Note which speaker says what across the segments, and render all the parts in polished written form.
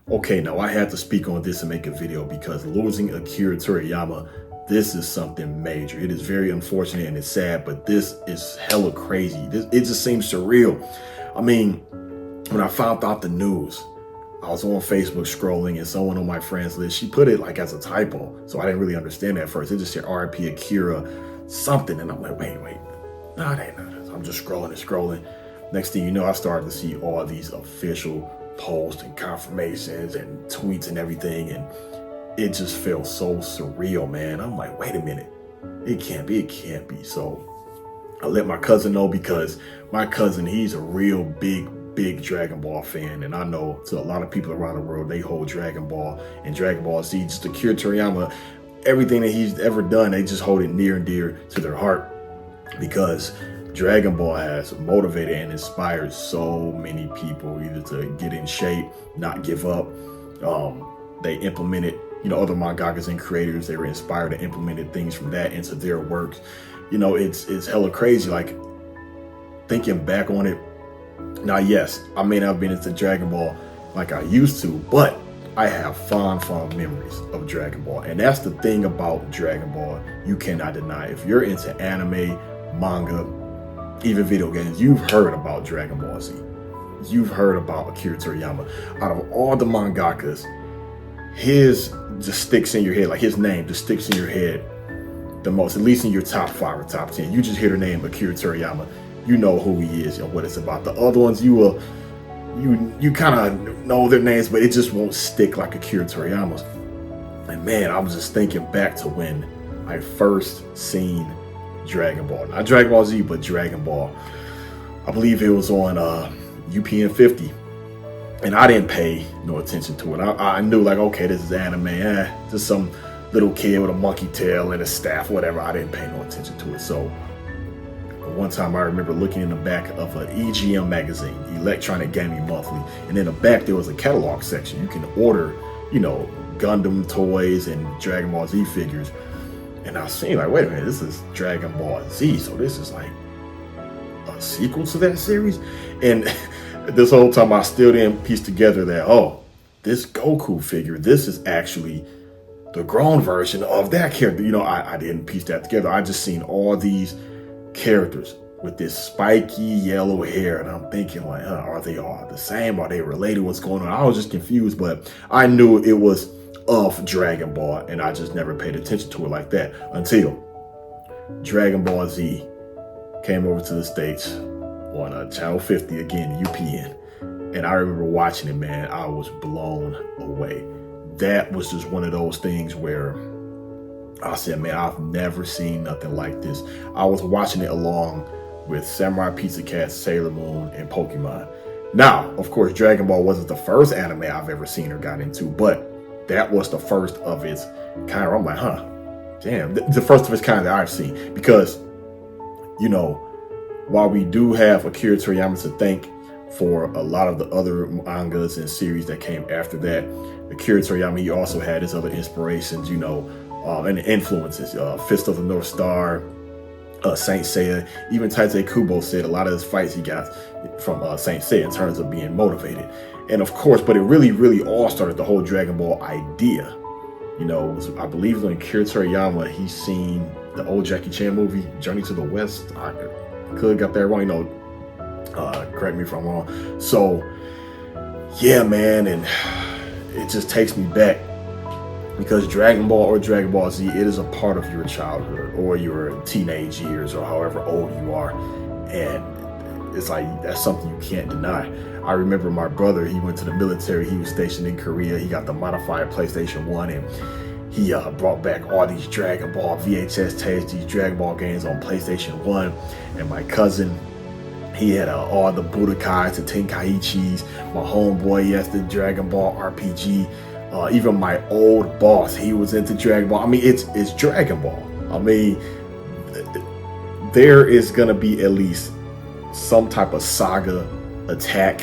Speaker 1: Okay, now I had to speak on this and make a video because losing Akira Toriyama, this is something major. It is very unfortunate and it's sad, but this is hella crazy. It just seems surreal. I mean, when I found out the news, I was on Facebook scrolling and someone on my friends list, she put it like as a typo. So I didn't really understand that at first. It just said R.I.P. Akira something. And I'm like, wait. No, it ain't nothing. So I'm just scrolling and scrolling. Next thing you know, I started to see all these official posts and confirmations and tweets and everything. And it just felt so surreal, man. I'm like, wait a minute. It can't be. So I let my cousin know because my cousin, he's a real big Dragon Ball fan. And I know to a lot of people around the world, they hold Dragon Ball and Dragon Ball Z. Just Akira Toriyama, everything that he's ever done, they just hold it near and dear to their heart because Dragon Ball has motivated and inspired so many people either to get in shape, not give up. They implemented, other mangakas and creators, they were inspired to implemented things from that into their works. It's hella crazy. Like thinking back on it. Now, yes, I may not have been into Dragon Ball like I used to, but I have fond memories of Dragon Ball. And that's the thing about Dragon Ball you cannot deny. If you're into anime, manga, even video games, you've heard about Dragon Ball Z. You've heard about Akira Toriyama. Out of all the mangakas, his just sticks in your head, like his name just sticks in your head the most, at least in your top 5 or top 10. You just hear the name Akira Toriyama, you know who he is and what it's about. The other ones, you kind of know their names, but it just won't stick like Akira Toriyama's. And man, I was just thinking back to when I first seen Dragon Ball. Not Dragon Ball Z, but Dragon Ball. I believe it was on UPN 50. And I didn't pay no attention to it. I knew like, okay, this is anime. Just some little kid with a monkey tail and a staff, whatever. I didn't pay no attention to it. So one time I remember looking in the back of an EGM magazine, Electronic Gaming Monthly. And in the back, there was a catalog section. You can order, Gundam toys and Dragon Ball Z figures. And I was saying, like, wait a minute, this is Dragon Ball Z. So this is like a sequel to that series. And this whole time I still didn't piece together that, this Goku figure, this is actually the grown version of that character. I didn't piece that together. I just seen all these characters with this spiky yellow hair. And I'm thinking like, are they all the same? Are they related? What's going on? I was just confused, but I knew it was of Dragon Ball, and I just never paid attention to it like that until Dragon Ball Z came over to the States on Channel 50 again, UPN. And I remember watching it, man. I was blown away. That was just one of those things where I said, man, I've never seen nothing like this. I was watching it along with Samurai Pizza Cat, Sailor Moon, and Pokemon. Now, of course, Dragon Ball wasn't the first anime I've ever seen or got into, but that was the first of its kind. I'm like, damn, the first of its kind that I've seen. Because, while we do have Akira Toriyama to thank for a lot of the other mangas and series that came after that, Akira Toriyama, he also had his other inspirations, and influences. Fist of the North Star, Saint Seiya, even Taite Kubo said a lot of his fights he got from Saint Seiya in terms of being motivated. And of course, but it really all started the whole Dragon Ball idea. I believe when Akira Toriyama, he's seen the old Jackie Chan movie, Journey to the West. I could have got that wrong, correct me if I'm wrong. So, yeah, man, and it just takes me back because Dragon Ball or Dragon Ball Z, it is a part of your childhood or your teenage years or however old you are. And it's like, that's something you can't deny. I remember my brother, he went to the military. He was stationed in Korea. He got the modified PlayStation 1 and he brought back all these Dragon Ball VHS tapes, these Dragon Ball games on PlayStation 1. And my cousin, he had all the Budokais, the Tenkaichis. My homeboy, he has the Dragon Ball RPG. Even my old boss, he was into Dragon Ball. I mean, it's Dragon Ball. I mean, there is going to be at least some type of saga, attack,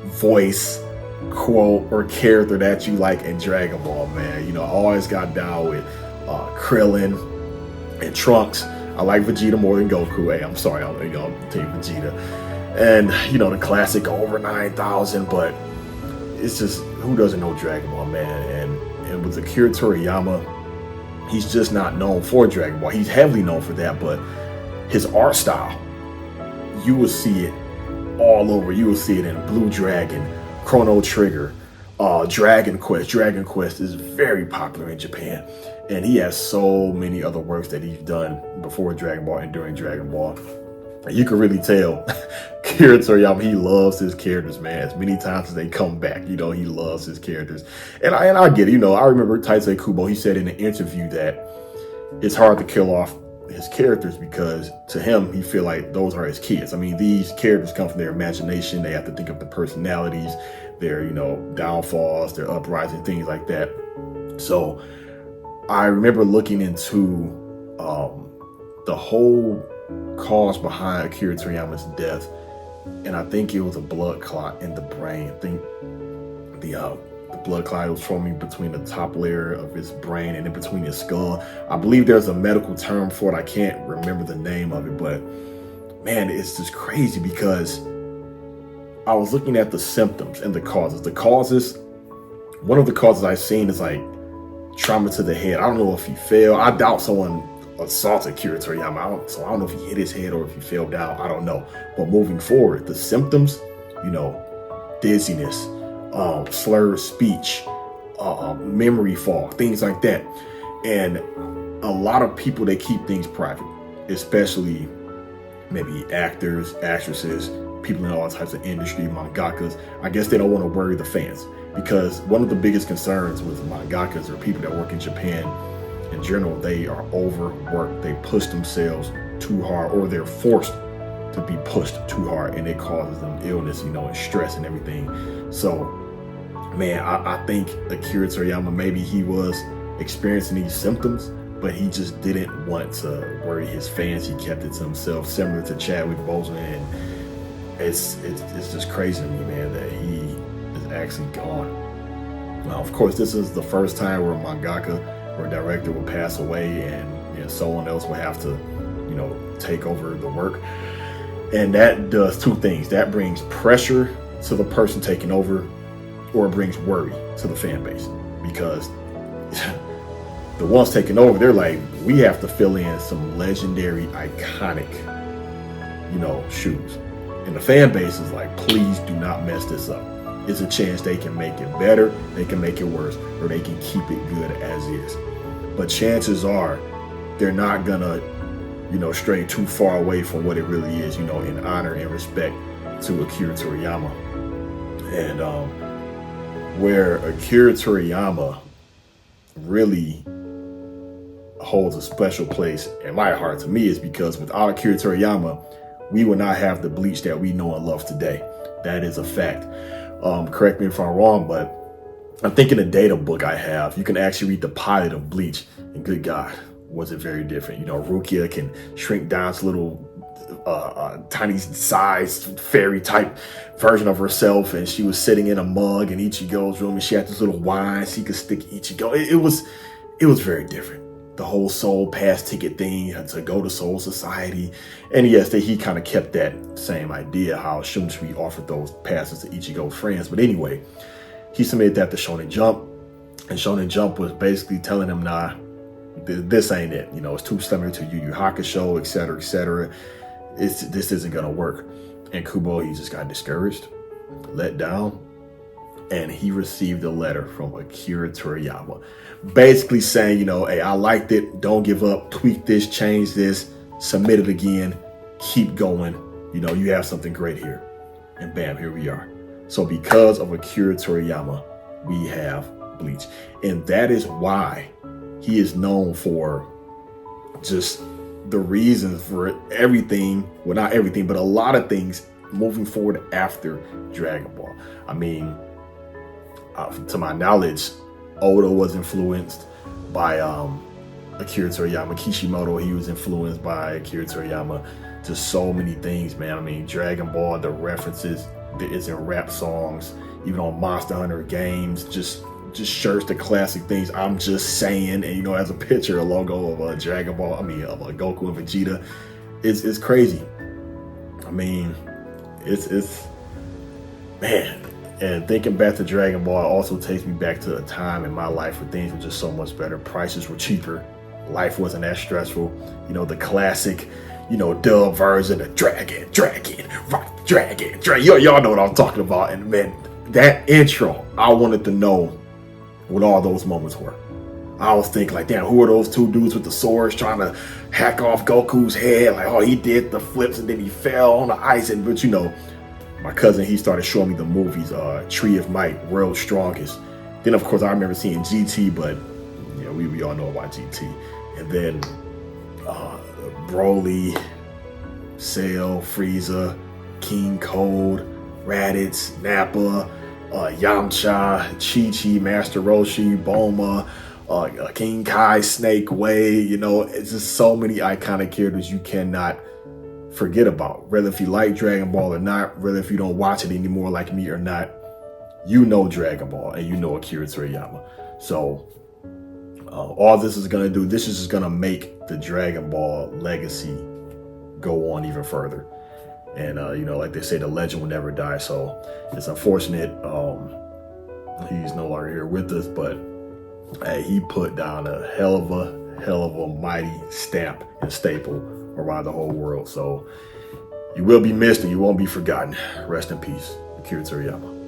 Speaker 1: voice, quote, or character that you like in Dragon Ball, man. I always got down with Krillin and Trunks. I like Vegeta more than Goku. Hey, I'm sorry, I'll take Vegeta. And, the classic over 9,000, but it's just, who doesn't know Dragon Ball, man? And with Akira Toriyama, he's just not known for Dragon Ball. He's heavily known for that, but his art style, you will see it all over. You will see it in Blue Dragon, Chrono Trigger, Dragon Quest. Dragon Quest is very popular in Japan, and he has so many other works that he's done before Dragon Ball and during Dragon Ball. And you can really tell Akira Toriyama, he loves his characters, man. As many times as they come back, he loves his characters. And I get it. I remember Taisei Kubo, he said in an interview that it's hard to kill off his characters because to him, he feel like those are his kids. I mean, these characters come from their imagination. They have to think of the personalities, their, downfalls, their uprising, things like that. So I remember looking into the whole cause behind Akira Toriyama's death, and I think it was a blood clot in the brain. I think the blood clot was forming between the top layer of his brain and in between his skull. I believe there's a medical term for it. I can't remember the name of it, but man, it's just crazy because I was looking at the symptoms and the causes. One of the causes I've seen is like trauma to the head. I don't know if he fell. I doubt someone assaulted Akira Toriyama. So I don't know if he hit his head or if he fell down. I don't know. But moving forward, the symptoms, dizziness, slurred speech, memory fog, things like that. And a lot of people, they keep things private, especially maybe actors, actresses, people in all types of industry, mangakas. I guess they don't want to worry the fans, because one of the biggest concerns with mangakas or people that work in Japan in general, they are overworked. They push themselves too hard, or they're forced to be pushed too hard, and it causes them illness, and stress and everything. So, man, I think Akira Toriyama, maybe he was experiencing these symptoms, but he just didn't want to worry his fans. He kept it to himself, similar to Chadwick Boseman, and it's just crazy to me, man, that he is actually gone. Now, of course, this is the first time where a mangaka or a director will pass away, and someone else will have to, take over the work. And that does two things. That brings pressure to the person taking over, or it brings worry to the fan base, because the ones taking over, they're like, we have to fill in some legendary, iconic, shoes. And the fan base is like, please do not mess this up. It's a chance they can make it better, they can make it worse, or they can keep it good as is. But chances are they're not gonna, stray too far away from what it really is, in honor and respect to Akira Toriyama. And where Akira Toriyama really holds a special place in my heart to me is because without Akira Toriyama, we would not have the Bleach that we know and love today. That is a fact. Correct me if I'm wrong, but I'm thinking the data book I have, you can actually read the pilot of Bleach, and good God, was it very different. Rukia can shrink down to little tiny sized fairy type version of herself, and she was sitting in a mug in Ichigo's room, and she had this little wine she could stick Ichigo. It was very different. The whole soul pass ticket thing to go to Soul Society. And yes, he kind of kept that same idea, how Shunsuke offered those passes to Ichigo's friends. But anyway, he submitted that to Shonen Jump, and Shonen Jump was basically telling him, nah, this ain't it. It's too similar to Yu Yu Hakusho, etc., etc. This isn't gonna work. And Kubo, he just got discouraged, let down, and he received a letter from Akira Toriyama, basically saying, hey, I liked it. Don't give up. Tweak this, change this, submit it again, keep going. You have something great here. And bam, here we are. So because of Akira Toriyama, we have Bleach. And that is why he is known for just the reasons for everything. Well, not everything, but a lot of things moving forward after Dragon Ball. I mean, to my knowledge, Oda was influenced by Akira Toriyama. Kishimoto, he was influenced by Akira Toriyama. Just so many things, man. I mean, Dragon Ball, the references, it's in rap songs, even on Monster Hunter games, just shirts, the classic things. I'm just saying, and as a picture, a logo of a Dragon Ball, of a Goku and Vegeta. It's crazy. I mean, it's man, And thinking back to Dragon Ball also takes me back to a time in my life where things were just so much better. Prices were cheaper. Life wasn't that stressful. You know, the classic, you know, dub version of Dragon, rock, Dragon. Y'all know what I'm talking about. And man, that intro, I wanted to know what all those moments were. I was thinking like, damn, who are those two dudes with the swords trying to hack off Goku's head? Like, oh, he did the flips and then he fell on the ice. But you know, my cousin, he started showing me the movies, Tree of Might, World's Strongest. Then, of course, I remember seeing GT, but you know, we all know about GT. And then Broly, Cell, Frieza, King Cold, Raditz, Nappa, Yamcha, Chi-Chi, Master Roshi, Bulma, King Kai, Snake Way. You know, it's just so many iconic characters you cannot forget about. Whether if you like Dragon Ball or not, whether if you don't watch it anymore like me or not, you know Dragon Ball and you know Akira Toriyama. So all this is going to do, this is just going to make the Dragon Ball legacy go on even further. And you know, like they say, the legend will never die. So it's unfortunate he's no longer here with us, but hey, he put down a hell of a mighty stamp and staple around the whole world. So you will be missed and you won't be forgotten. Rest in peace, Akira Toriyama.